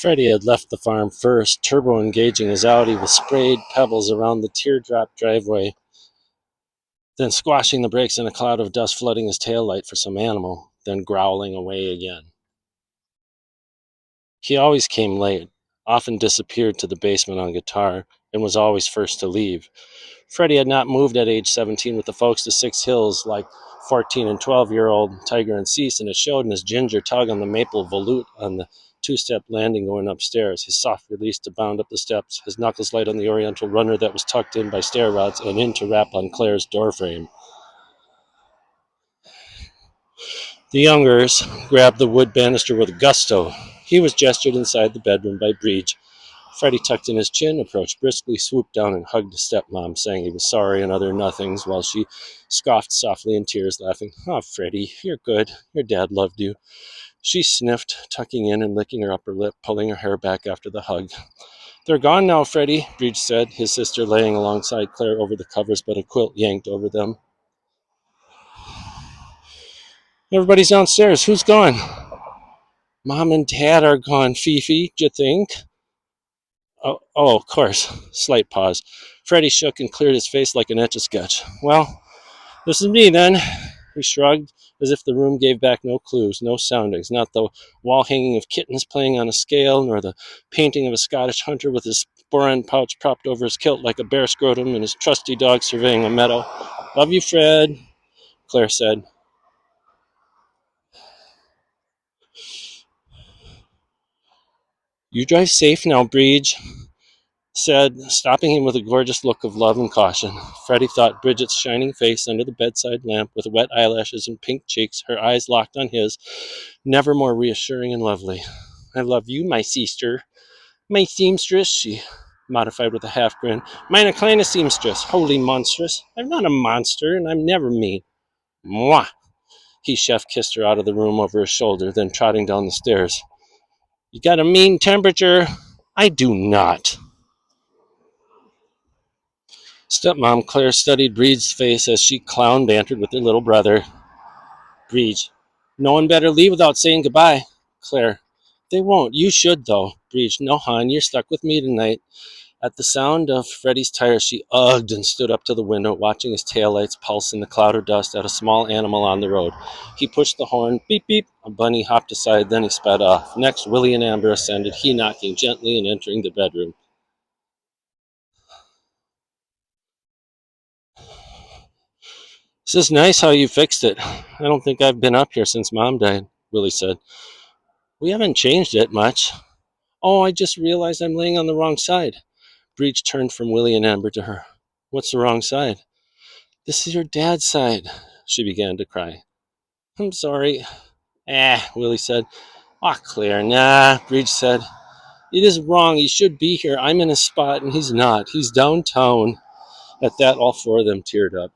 Freddy had left the farm first, turbo-engaging his Audi with sprayed pebbles around the teardrop driveway, then squashing the brakes in a cloud of dust flooding his taillight for some animal, then growling away again. He always came late, often disappeared to the basement on guitar, and was always first to leave. Freddy had not moved at age 17 with the folks to Six Hills like 14 and 12-year-old Tiger and Cece, and it showed in his ginger tug on the maple volute on the two-step landing going upstairs, his soft release to bound up the steps, his knuckles light on the oriental runner that was tucked in by stair rods and in to rap on Claire's doorframe. The youngers grabbed the wood banister with gusto. He was gestured inside the bedroom by Bríd. Freddy tucked in his chin, approached briskly, swooped down and hugged his stepmom, saying he was sorry and other nothings, while she scoffed softly in tears, laughing. "Oh, Freddy, you're good. Your dad loved you." She sniffed, tucking in and licking her upper lip, pulling her hair back after the hug. "They're gone now, Freddy," Bríd said, his sister laying alongside Claire over the covers, but a quilt yanked over them. "Everybody's downstairs. Who's gone?" "Mom and Dad are gone, Fifi, d'you think?" Oh, of course. Slight pause. Freddy shook and cleared his face like an etch-a-sketch. "Well, this is me, then." He shrugged, as if the room gave back no clues, no soundings, not the wall hanging of kittens playing on a scale, nor the painting of a Scottish hunter with his spore-end pouch propped over his kilt like a bear scrotum and his trusty dog surveying a meadow. "Love you, Fred," Claire said. "You drive safe now, Bríd," said, stopping him with a gorgeous look of love and caution. Freddy thought Bridget's shining face under the bedside lamp, with wet eyelashes and pink cheeks, her eyes locked on his, never more reassuring and lovely. "I love you, my sister." "My seamstress," she modified with a half grin. "Mine kleine seamstress. Holy monstrous. I'm not a monster, and I'm never mean." "Mwah!" He chef kissed her out of the room over his shoulder, then trotting down the stairs. "You got a mean temperature." "I do not." Stepmom Claire studied Bríd's face as she clown bantered with her little brother. Bríd: "No one better leave without saying goodbye." Claire: "They won't. You should, though." Bríd: "No, hon, you're stuck with me tonight." At the sound of Freddy's tires, she ugged and stood up to the window, watching his taillights pulse in the cloud of dust at a small animal on the road. He pushed the horn. Beep, beep. A bunny hopped aside, then he sped off. Next, Willie and Amber ascended, he knocking gently and entering the bedroom. "This is nice how you fixed it. I don't think I've been up here since Mom died," Willie said. "We haven't changed it much." "Oh, I just realized I'm laying on the wrong side." Breach turned from Willie and Amber to her. "What's the wrong side?" "This is your dad's side." She began to cry. "I'm sorry." Willie said. "Aw, Claire, nah," Breach said. "It is wrong. He should be here. I'm in a spot, and he's not. He's downtown." At that, all four of them teared up.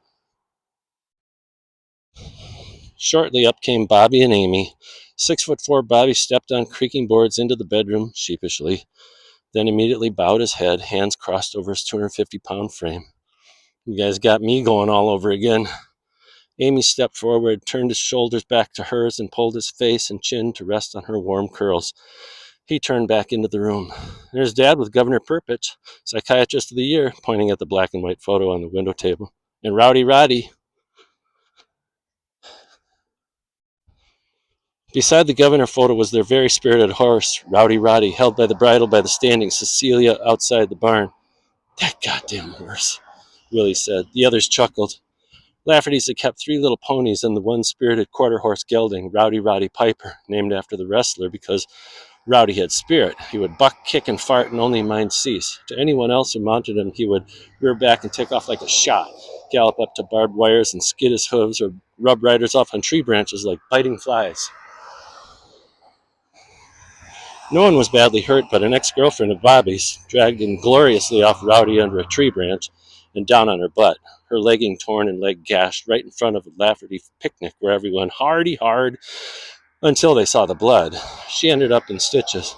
Shortly up came Bobby and Amy. 6'4" Bobby stepped on creaking boards into the bedroom sheepishly, then immediately bowed his head, hands crossed over his 250-pound frame. "You guys got me going all over again." Amy stepped forward, turned his shoulders back to hers, and pulled his face and chin to rest on her warm curls. He turned back into the room. "There's Dad with Governor Perpich, Psychiatrist of the Year," pointing at the black and white photo on the window table. "And Rowdy Roddy." Beside the governor photo was their very spirited horse, Rowdy Roddy, held by the bridle by the standing Cecilia outside the barn. "That goddamn horse," Willie said. The others chuckled. Lafferty's had kept 3 little ponies and the one spirited quarter-horse gelding, Rowdy Roddy Piper, named after the wrestler because Rowdy had spirit. He would buck, kick, and fart and only mind cease. To anyone else who mounted him, he would rear back and take off like a shot, gallop up to barbed wires and skid his hooves, or rub riders off on tree branches like biting flies. No one was badly hurt, but an ex-girlfriend of Bobby's dragged ingloriously off Rowdy under a tree branch and down on her butt, her legging torn and leg gashed right in front of a Lafferty picnic where everyone hardy hard until they saw the blood. She ended up in stitches.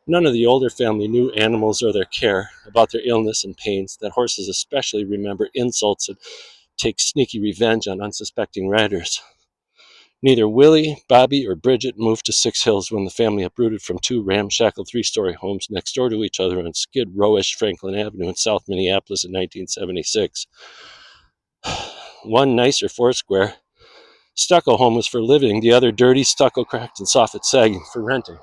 None of the older family knew animals or their care, about their illness and pains, that horses especially remember insults and take sneaky revenge on unsuspecting riders. Neither Willie, Bobby, or Bridget moved to Six Hills when the family uprooted from two ramshackle three-story homes next door to each other on Skid Rowish Franklin Avenue in South Minneapolis in 1976. One nicer four-square stucco home was for living, the other dirty, stucco cracked, and soffit sagging for renting.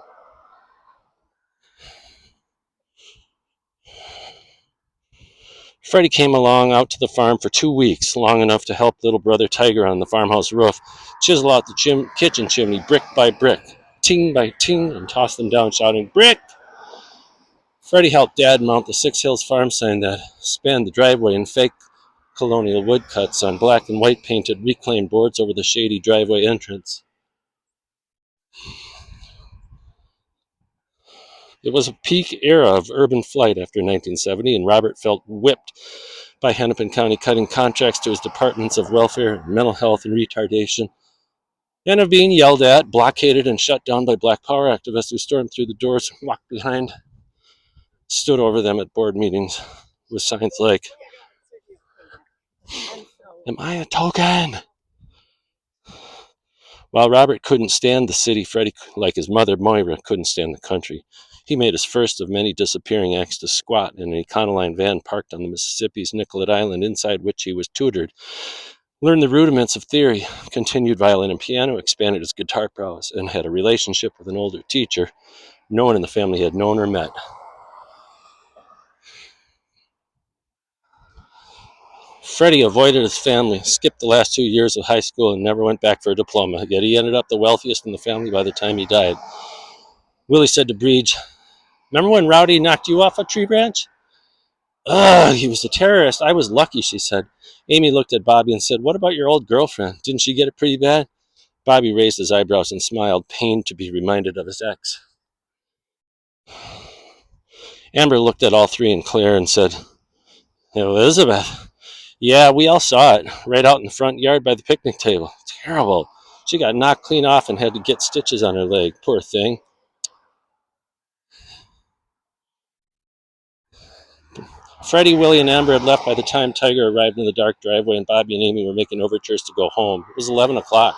Freddy came along out to the farm for 2 weeks, long enough to help little brother Tiger on the farmhouse roof chisel out the kitchen chimney brick by brick, ting by ting, and toss them down, shouting, "Brick!" Freddy helped Dad mount the Six Hills farm sign that spanned the driveway in fake colonial woodcuts on black and white painted reclaimed boards over the shady driveway entrance. It was a peak era of urban flight after 1970, and Robert felt whipped by Hennepin County cutting contracts to his departments of welfare, mental health, and retardation, and of being yelled at, blockaded, and shut down by Black Power activists who stormed through the doors, walked behind, stood over them at board meetings with signs like, "Am I a token?" While Robert couldn't stand the city, Freddie, like his mother Moira, couldn't stand the country. He made his first of many disappearing acts to squat in an Econoline van parked on the Mississippi's Nicollet Island, inside which he was tutored, learned the rudiments of theory, continued violin and piano, expanded his guitar prowess, and had a relationship with an older teacher no one in the family had known or met. Freddie avoided his family, skipped the last 2 years of high school, and never went back for a diploma, yet he ended up the wealthiest in the family by the time he died. Willie said to Bríd, "Remember when Rowdy knocked you off a tree branch?" "Ugh, he was a terrorist. I was lucky," she said. Amy looked at Bobby and said, "What about your old girlfriend? Didn't she get it pretty bad?" Bobby raised his eyebrows and smiled, pained to be reminded of his ex. Amber looked at all three and Claire and said, "Elizabeth, yeah, we all saw it, right out in the front yard by the picnic table. Terrible. She got knocked clean off and had to get stitches on her leg. Poor thing." Freddie, Willie, and Amber had left by the time Tiger arrived in the dark driveway, and Bobby and Amy were making overtures to go home. It was 11 o'clock.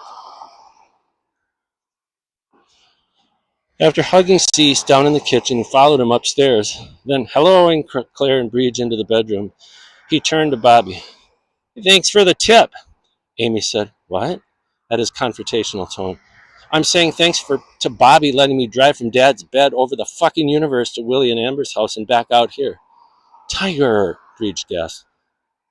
After hugging Cece down in the kitchen, he followed him upstairs. Then, helloing Claire and Bríd into the bedroom, he turned to Bobby. "Thanks for the tip," Amy said. "What?" At his confrontational tone. "I'm saying thanks to Bobby letting me drive from Dad's bed over the fucking universe to Willie and Amber's house and back out here." "Tiger," Bríd gasped.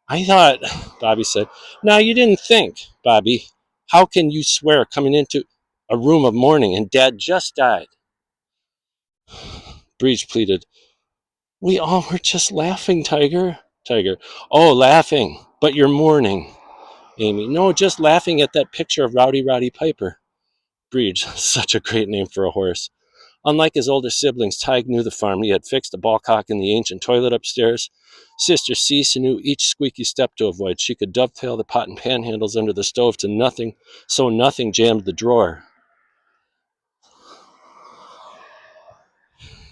"I thought," Bobby said. "Now, you didn't think, Bobby. How can you swear coming into a room of mourning and Dad just died?" Bríd pleaded. "We all were just laughing, Tiger." Tiger. "Oh, laughing. But you're mourning." Amy. "No, just laughing at that picture of Rowdy Roddy Piper." Bríd. Such a great name for a horse. Unlike his older siblings, Tig knew the farm. He had fixed a ballcock in the ancient toilet upstairs. Sister Cece knew each squeaky step to avoid. She could dovetail the pot and pan handles under the stove to nothing, so nothing jammed the drawer.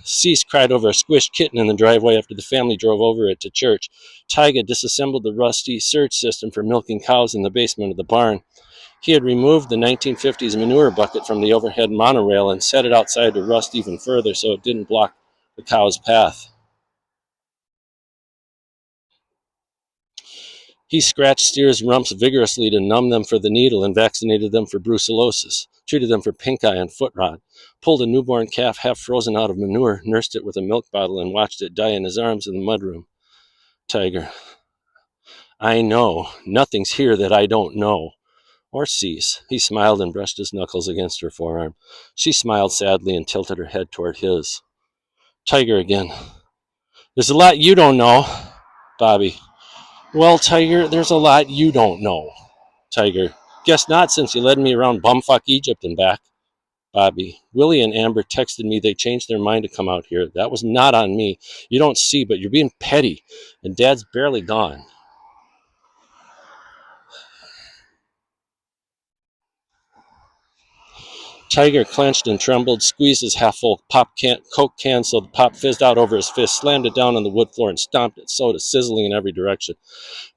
Cece cried over a squished kitten in the driveway after the family drove over it to church. Tig had disassembled the rusty surge system for milking cows in the basement of the barn. He had removed the 1950s manure bucket from the overhead monorail and set it outside to rust even further so it didn't block the cow's path. He scratched steers' rumps vigorously to numb them for the needle and vaccinated them for brucellosis, treated them for pink eye and foot rot, pulled a newborn calf half frozen out of manure, nursed it with a milk bottle, and watched it die in his arms in the mudroom. Tiger. "I know. Nothing's here that I don't know." Or Cece. He smiled and brushed his knuckles against her forearm. She smiled sadly and tilted her head toward his. Tiger again. "There's a lot you don't know." Bobby. "Well, Tiger, there's a lot you don't know." Tiger. "Guess not, since you led me around bumfuck Egypt and back." Bobby. "Willie and Amber texted me they changed their mind to come out here. That was not on me. You don't see, but you're being petty, and Dad's barely gone." Tiger clenched and trembled, squeezed his half-full Coke can so the pop fizzed out over his fist, slammed it down on the wood floor, and stomped it, soda sizzling in every direction.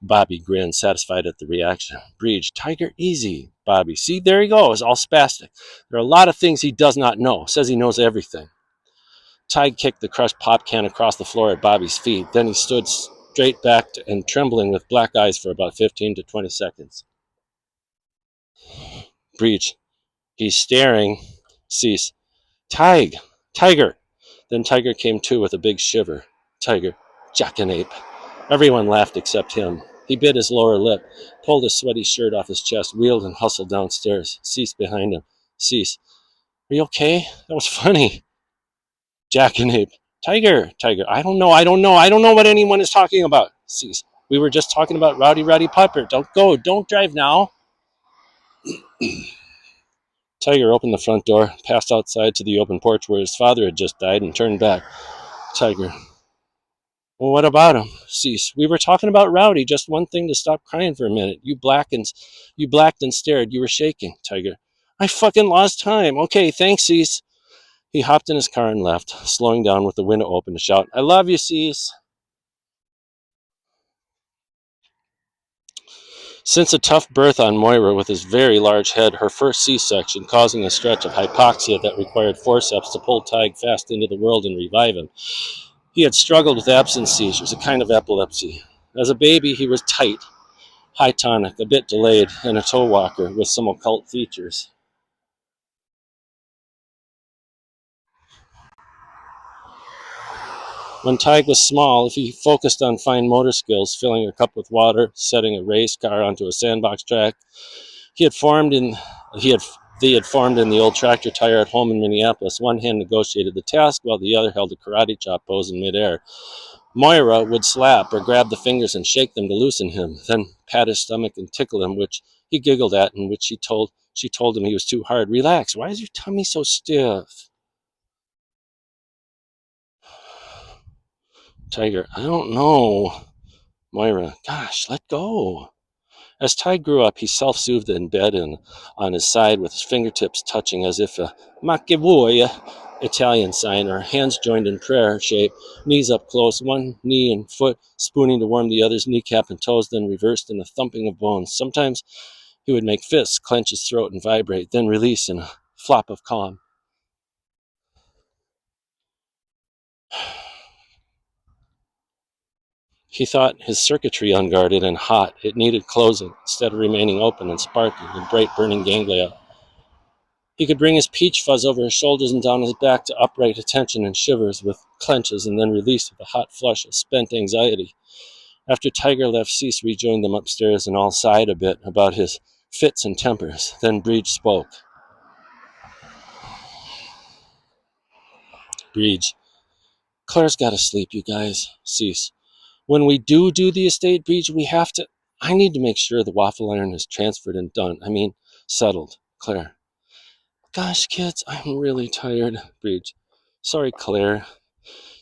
Bobby grinned, satisfied at the reaction. Bríd. "Tiger, easy." Bobby. See, there he goes, all spastic. There are a lot of things he does not know. Says he knows everything. Tig kicked the crushed pop can across the floor at Bobby's feet. Then he stood straight back and trembling with black eyes for about 15 to 20 seconds. Breach. He's staring. Cease. Tig! Tiger! Then Tiger came to with a big shiver. Tiger. Jackanape. Everyone laughed except him. He bit his lower lip, pulled his sweaty shirt off his chest, wheeled and hustled downstairs. Cease behind him. Cease. Are you okay? That was funny. Jackanape. Tiger. Tiger. I don't know what anyone is talking about. Cease. We were just talking about Rowdy Piper. Don't go. Don't drive now. Tiger opened the front door, passed outside to the open porch where his father had just died, and turned back. Tiger. Well, what about him? Cease. We were talking about Rowdy. Just one thing to stop crying for a minute. You blacked and stared. You were shaking. Tiger. I fucking lost time. Okay, thanks, Cease. He hopped in his car and left, slowing down with the window open to shout, I love you, Cease. Since a tough birth on Moira with his very large head, her first C-section causing a stretch of hypoxia that required forceps to pull Tig fast into the world and revive him, he had struggled with absence seizures, a kind of epilepsy. As a baby, he was tight, high tonic, a bit delayed, and a toe walker with some occult features. When Tig was small, if he focused on fine motor skills, filling a cup with water, setting a race car onto a sandbox track, he had formed in they had formed in the old tractor tire at home in Minneapolis. One hand negotiated the task while the other held a karate chop pose in midair. Moira would slap or grab the fingers and shake them to loosen him, then pat his stomach and tickle him, which he giggled at, and which she told him he was too hard. Relax, why is your tummy so stiff? Tiger, I don't know. Moira, gosh, let go. As Tig grew up, he self-soothed in bed and on his side with his fingertips touching as if a "Makevoy" Italian sign, or hands joined in prayer shape, knees up close, one knee and foot spooning to warm the other's kneecap and toes, then reversed in a thumping of bones. Sometimes he would make fists clench his throat and vibrate, then release in a flop of calm. He thought his circuitry unguarded and hot. It needed closing instead of remaining open and sparkling in bright burning ganglia. He could bring his peach fuzz over his shoulders and down his back to upright attention and shivers with clenches and then release with a hot flush of spent anxiety. After Tiger left, Cease rejoined them upstairs and all sighed a bit about his fits and tempers. Then Bríd spoke. Bríd. Claire's got to sleep, you guys. Cease. When we do the estate, Bríd, we have to... I need to make sure the waffle iron is transferred and done. Settled. Claire. Gosh, kids, I'm really tired. Bríd. Sorry, Claire.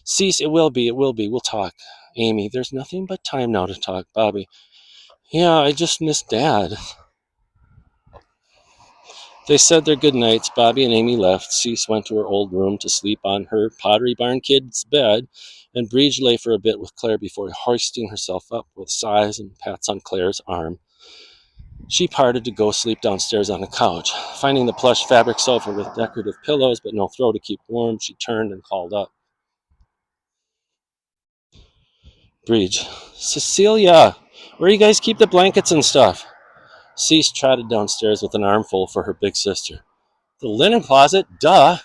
Cease, it will be. We'll talk. Amy, there's nothing but time now to talk. Bobby. Yeah, I just missed Dad. They said their good nights. Bobby and Amy left. Cece went to her old room to sleep on her Pottery Barn kid's bed, and Bríd lay for a bit with Claire before hoisting herself up with sighs and pats on Claire's arm. She parted to go sleep downstairs on the couch. Finding the plush fabric sofa with decorative pillows but no throw to keep warm, she turned and called up. Bríd. Cecilia, where you guys keep the blankets and stuff? Cece trotted downstairs with an armful for her big sister. The linen closet, duh.